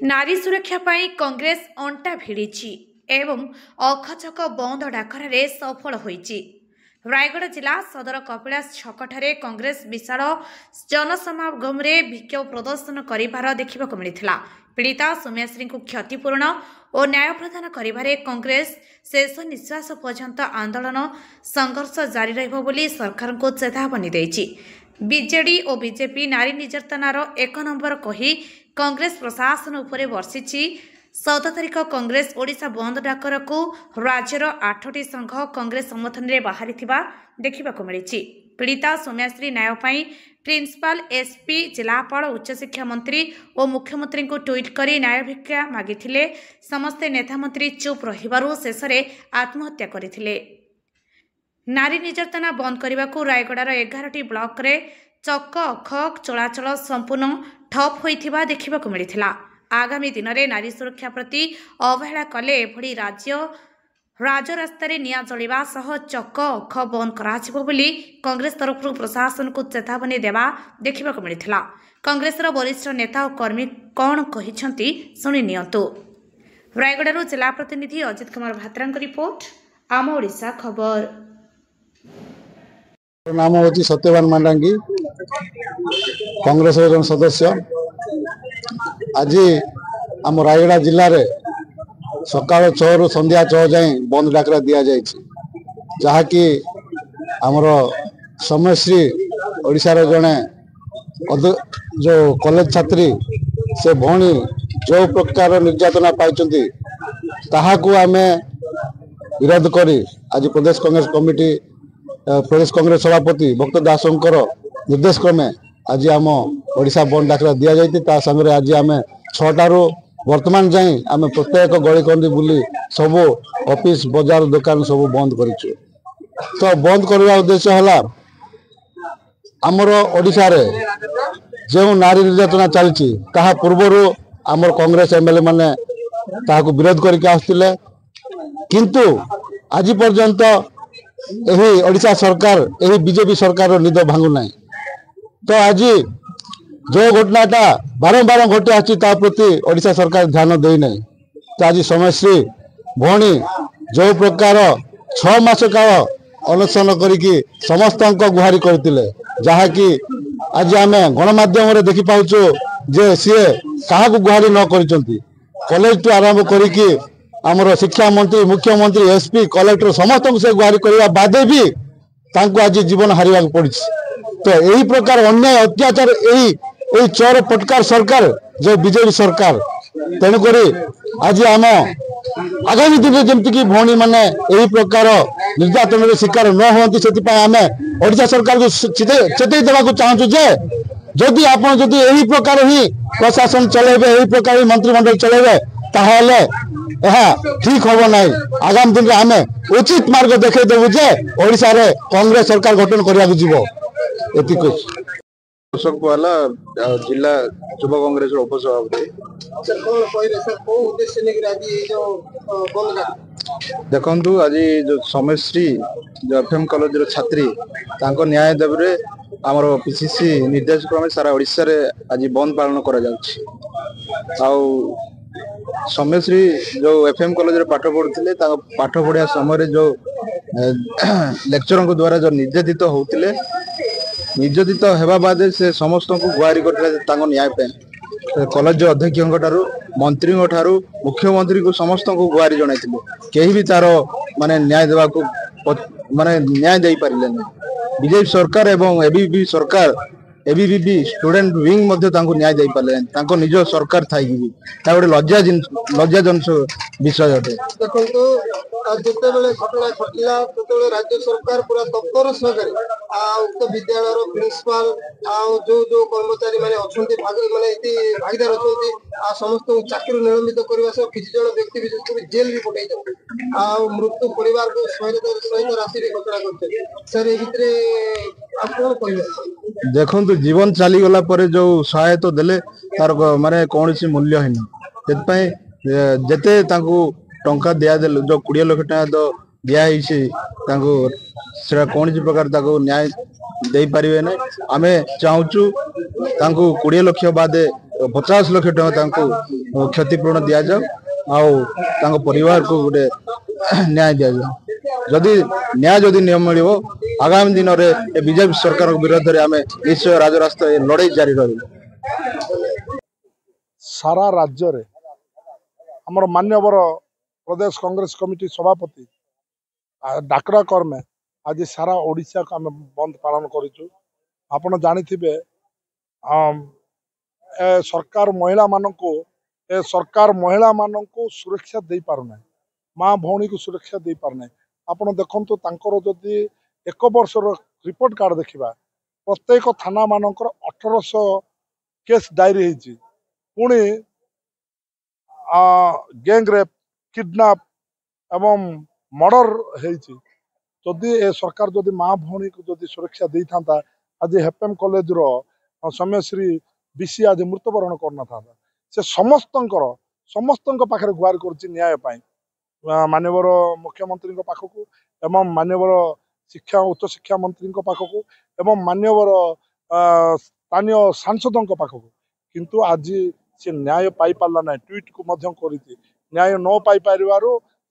नारी सुरक्षा पाई कांग्रेस अंटा भिड़ी एवं अखचक बंद डाकरे सफल होईची। रायगढ़ जिला सदर कपिलास छकठारे कांग्रेस विशाल जनसमागम में विक्षोभ प्रदर्शन करिबार देखिबाकु मिलिथिला। पीड़िता सौम्याश्री को क्षतिपूरण और न्याय प्रदान करिबारे कांग्रेस शेष निश्वास पर्यंत आंदोलन संघर्ष जारी रहिबो बोली सरकार को चेतावनी देइची। बीजेडी और बीजेपी नारी निर्यातनार 1 नंबर कही कांग्रेस प्रशासन उपरे वर्षिची। 14 तारिख कांग्रेस ओडिशा बंद डाकर को राज्यर 8टी संघ कांग्रेस समर्थन में बाहरी देखा मिली। पीड़िता सौम्याश्री न्याय पाई प्रिंसिपाल एसपी जिलापाल उच्चशिक्षा मंत्री और मुख्यमंत्री को ट्वीट करी न्याय भिक्षा मागिथिले। समस्ते नेता मंत्री चुप रहिबारु शेष में आत्महत्या करथिले। नारी निर्यातना बंद करने को रायगढ़ 11टी ब्लॉक रे चक अख चलाचल संपूर्ण ठप होइथिबा देखिबाकु मिलिथिला। आगामी दिन में नारी सुरक्षा प्रति अवहेला कले एभली राजरास्तार निया जलिबा सह चक अख बंद कराजिबो बोली कांग्रेस तरफ प्रशासन को चेतावनी देवा देखिबाकु मिलिथिला। कांग्रेसर वरिष्ठ नेता और कर्मी कौन कहिसंती सुनि नियंतु। रायगढ़ जिला प्रतिनिधि अजित कुमार भात्रा रिपोर्ट आम ओडिशा खबर। नाम हूँ सत्यवान मांडांगी, कांग्रेस जन सदस्य। आज आम रायगढ़ जिले में सकाल 6 रु संध्या 6 जाए बंद डाकरा दि जाकि आमर सौम्यश्री ओडिशार जड़े जो कॉलेज छात्री से भौणी जो प्रकार निर्यातना पाई ताहाकू आमे विरोध करी आज प्रदेश कांग्रेस कमिटी प्रदेश कांग्रेस सभापति भक्त दासंकर निर्देश क्रमे आज आम ओडिशा बंद डाकरा दि जाती। संगे आज आम 6टारू वर्तमान जाए आम प्रत्येक गलीकंदी बुली सब ऑफिस बाजार दुकान सब बंद करूँ। तो बंद करने उद्देश्य है आमर ओडिशा रे जो नारी निर्यातना चलती पूर्वर आमर कांग्रेस एमएलए माने ताहाकू विरोध करके आसुतिले, किंतु आज पर्यंत यही ओडिशा सरकार यही बीजेपी सरकार निद भांगु ना। तो आज जो घटनाटा बारंबार घटी आछि प्रति ओडिशा सरकार ध्यान दे ना। तो आज सौम्यश्री भौणी जो प्रकार 6 मास काल अनशन करिकी समस्त गुहारी करथिले, जहाँकि आज आम गणमाध्यम देखि पाउछु जे सी क्या गुहारी न करिसंती। कॉलेज टू आरंभ करिकी आमर शिक्षा मंत्री मुख्यमंत्री एसपी कलेक्टर समस्त से गुहारी करने बाद भी आज जीवन हारिबा पड़ी। तो यही प्रकार अन्याय अत्याचार यही चोर पटकार सरकार जो बीजेपी सरकार, तेणुक आज आम आगामी दिन में जमीक भौणी मैंने यही प्रकार निर्यातन शिकार न होती से आम ओडिशा सरकार को चेतई देवा चाहूँ जे जदि आप यही प्रकार ही प्रशासन चलेबे यही प्रकार ही मंत्रिमंडल चलेबे ताहले ठीक हम ना। आगामी दिन में आम उचित मार्ग देखे देवु जे ओडिशा रे कांग्रेस सरकार गठन करने को अशोक पाला जिला युव कांग्रेस उपसभापति। देखु आज जो सौम्यश्री जो एफएम कॉलेज छात्री न्याय दाबी आमर पीसीसी निर्देश क्रमे सारा ओडिशा रे आज बंद पालन करा जाउछि। सौम्यश्री जो एफएम कॉलेज रे पाठ पढ़ुथिले पाठ पढ़िया समय जो लेक्चर द्वारा जो निर्यातित होउथिले निर्यातित हेबा बाद से समस्त को गुहारी करथिले न्याय पे। कॉलेज अध्यक्ष ठारू मंत्री ठारू मुख्यमंत्री को समस्त को गुहारी जणाइथिले, केही भी तार माने न्याय देवा को माने न्याय दे पारिले नै। बीजेपी सरकार एवं एबीपी सरकार एबीपी स्टूडेंट विंग मध्ये तांको न्याय दे पाले तांको निज सरकार थाई भी ता गोटे लज्जाजनक विषय अटे। देखो जिते बेले घटना घटला तो राज्य सरकार पूरा तत्पर सहकारी उक्त विद्यालय प्रिंसिपाल जो जो कर्मचारी माने अछंती माने भागीदार अछंती समस्त चाकरी निलंबित करबा से किछि जण व्यक्ति विशेष को जेल भी पठाई जाउ मृत्यु परिवार को सहित राशि रे घटना करते सर ए भितरे आप कोन कहबे। देखंतु जीवन चली गला परे जो सहायता देले तार माने कोनसी मूल्यहीन सेतपय जेते तांको टंका दिया देल जो 20 लाख टका तो दिया कौन प्रकार न्याय दे पारे ना। आम चाहूँ 20 लाख बाद 50 लाख टका क्षतिपूरण दि जाऊ आउ परिवार को गोटे न्याय दि जाऊ जदि न्याय जदि नियम मिल आगामी दिन में बीजेपी सरकार विरोध में आम निश्चय राजरास्ता लड़ाई जारी रही सारा राज्य रे हमर मान्यवर प्रदेश कांग्रेस कमिटी सभापति डाकरा कर्मे आज सारा ओडिशा को आम बंद पालन करूँ। आपण जानिथिबे सरकार महिला मानक सुरक्षा दे पारना माँ भौणी को सुरक्षा दे पारना। आपण देखंतु तांकर जदि 1 वर्षर रिपोर्ट कार्ड देखिबा प्रत्येक थाना मानकर 1800 केस डायरी होती पुणी गैंग रेप किडनैप एवं मर्डर होती जदि ए सरकार जदि माँ भौणी को जदि सुरक्षा दे था आज हेपएम कॉलेज रो सौम्यश्री बीसी आज मृत्युवरण करना था से समस्त पाखे गुहार कर न्याय मानवर मुख्यमंत्री पाखक एवं मानवर शिक्षा उच्च शिक्षा मंत्री पाखक एवं मानवर स्थानीय सांसद पाखक किंतु आज से न्याय पाई पारला ना ट्वीट को न्याय न पाई पार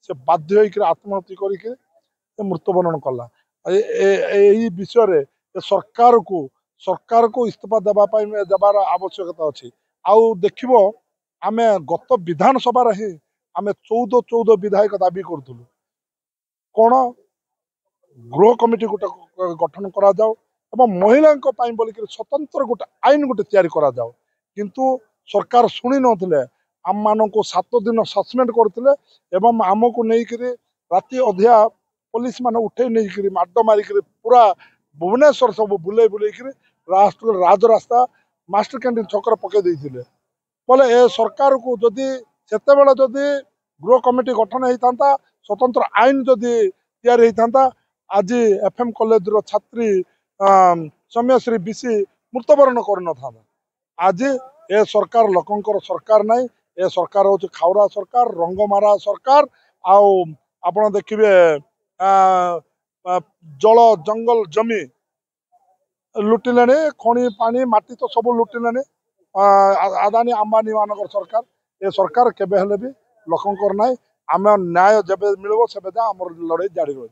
से बाध्य होकर आत्महत्या करके मृत्युवरण कला यही विषय सरकार को इस्तीफा देवार आवश्यकता अच्छी आउ देख आम गत विधानसभा ही आम 14 विधायक दाबी करूँ कौन गृह कमिटी गोटे गठन करा जाओ एवं महिला बोलिक स्वतंत्र गोटे आईन गोटे तैयारी करा जाओ किंतु सरकार शुणी नथिले आम मान को 7 दिन सस्पेंड करते एवं आम को लेकर राति अधिया पुलिस मान उठे नहीं माड मारिक पूरा भुवनेश्वर सब बुले राजरास्ता मास्टर कैंटीन छकर पकई देते बोले ए सरकार को जदि सेतेबेले जदि गृह कमिटी गठन होता स्वतंत्र आईन जदि तैयारी होता आज एफएम कॉलेज रो छात्री सौम्यश्री बीसी मृत्युवरण कर आज ए सरकार लोकंकर सरकार नहीं ए सरकार हूँ खाउरा सरकार रंगमारा सरकार आपण देखिए जल जंगल जमी लुटिले खनि पानी माटी तो सब लुटिले आदानी अंबानी मानकर सरकार ए सरकार केबे हेले भी लोकंकर नहीं आम न्याय जब मिल से आम लड़ाई जारी रही।